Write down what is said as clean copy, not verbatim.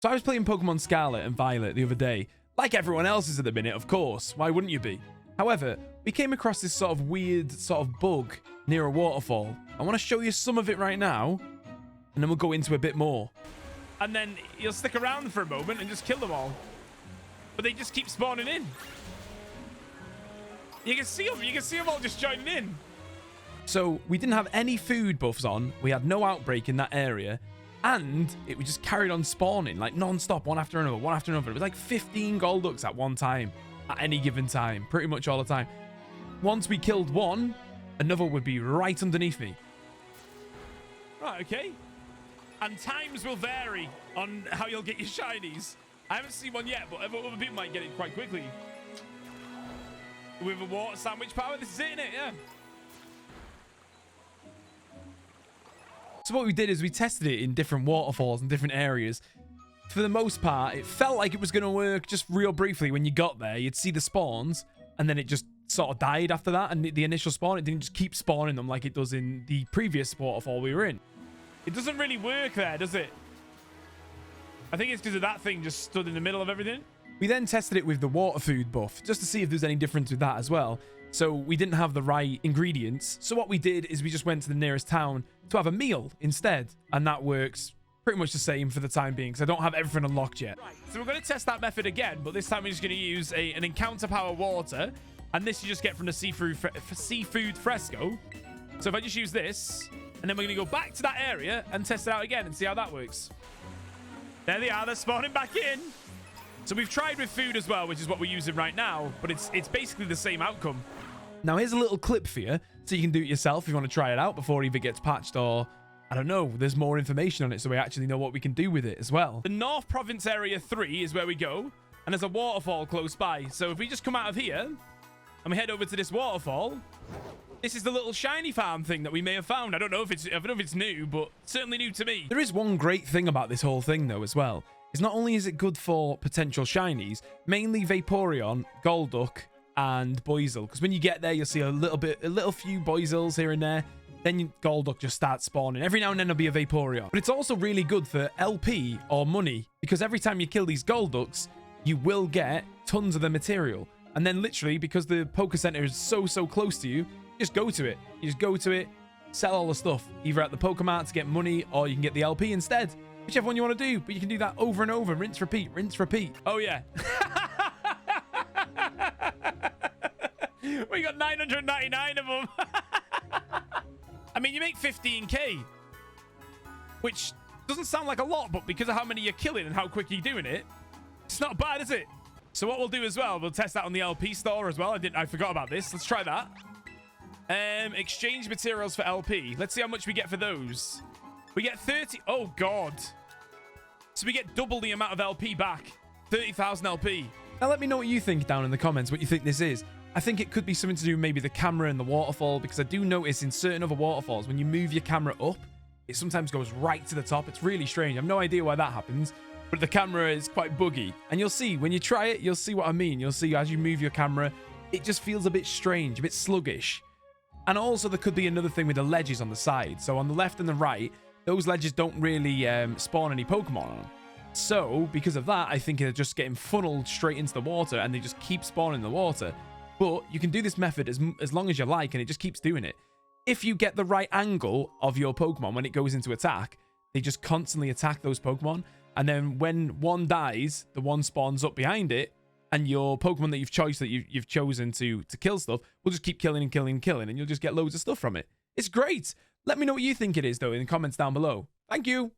So I was playing Pokemon Scarlet and Violet the other day, like everyone else is at the minute, of course. Why wouldn't you be? However, we came across this sort of weird sort of bug near a waterfall. I want to show you some of it right now, and then we'll go into a bit more. And then you'll stick around for a moment and just kill them all. But they just keep spawning in. You can see them. You can see them all just joining in. So we didn't have any food buffs on. We had no outbreak in that area. And it we just carried on spawning like non-stop, one after another, one after another. It was like 15 Golducks at one time, at any given time, pretty much all the time. Once we killed one, another would be right underneath me. Right, okay. And times will vary on how you'll get your shinies. I haven't seen one yet, but other people might get it quite quickly. With a water sandwich power, this is it, innit? Yeah. So what we did is we tested it in different waterfalls and different areas. For the most part, it felt like it was going to work just real briefly. When you got there, you'd see the spawns, and then it just sort of died after that. And the initial spawn, it didn't just keep spawning them like it does in the previous waterfall we were in. It doesn't really work there, does it? I think it's because of that thing just stood in the middle of everything. We then tested it with the water food buff, just to see if there's any difference with that as well. So we didn't have the right ingredients. So what we did is we just went to the nearest town to have a meal instead. And that works pretty much the same for the time being, because I don't have everything unlocked yet. Right, so we're going to test that method again, but this time we're just going to use an encounter power water. And this you just get from the seafood fresco. So if I just use this, and then we're going to go back to that area and test it out again and see how that works. There they are. They're spawning back in. So we've tried with food as well, which is what we're using right now, but it's basically the same outcome. Now, here's a little clip for you, so you can do it yourself if you want to try it out before it either gets patched or, I don't know, there's more information on it so we actually know what we can do with it as well. The North Province Area 3 is where we go, and there's a waterfall close by. So if we just come out of here, and we head over to this waterfall, this is the little shiny farm thing that we may have found. I don't know if it's new, but certainly new to me. There is one great thing about this whole thing, though, as well. Is not only is it good for potential shinies, mainly Vaporeon, Golduck, and Buizel. Because when you get there, you'll see a little few Buizels here and there. Then Golduck just starts spawning. Every now and then there'll be a Vaporeon. But it's also really good for LP or money. Because every time you kill these Golducks, you will get tons of the material. And then literally, because the Poké Center is so close to you, just go to it. You just go to it, sell all the stuff. Either at the Pokemart to get money, or you can get the LP instead. Whichever one you want to do, but you can do that over and over. Rinse, repeat, rinse, repeat. Oh, yeah. We got 999 of them. I mean, you make 15k, which doesn't sound like a lot, but because of how many you're killing and how quick you're doing it, it's not bad, is it? So what we'll do as well, we'll test that on the LP store as well. I forgot about this. Let's try that. Exchange materials for LP. Let's see how much we get for those. We get 30. Oh, God. So we get double the amount of LP back. 30,000 LP. Now, let me know what you think down in the comments, what you think this is. I think it could be something to do with maybe the camera and the waterfall, because I do notice in certain other waterfalls, when you move your camera up, it sometimes goes right to the top. It's really strange. I have no idea why that happens, but the camera is quite buggy. And you'll see, when you try it, you'll see what I mean. You'll see as you move your camera, it just feels a bit strange, a bit sluggish. And also, there could be another thing with the ledges on the side. So on the left and the right, those ledges don't really spawn any Pokemon on. So, because of that, I think they're just getting funneled straight into the water, and they just keep spawning in the water. But you can do this method as long as you like, and it just keeps doing it. If you get the right angle of your Pokemon when it goes into attack, they just constantly attack those Pokemon. And then when one dies, the one spawns up behind it, and your Pokemon that you've chosen to kill stuff will just keep killing and killing and killing, and you'll just get loads of stuff from it. It's great. Let me know what you think it is, though, in the comments down below. Thank you.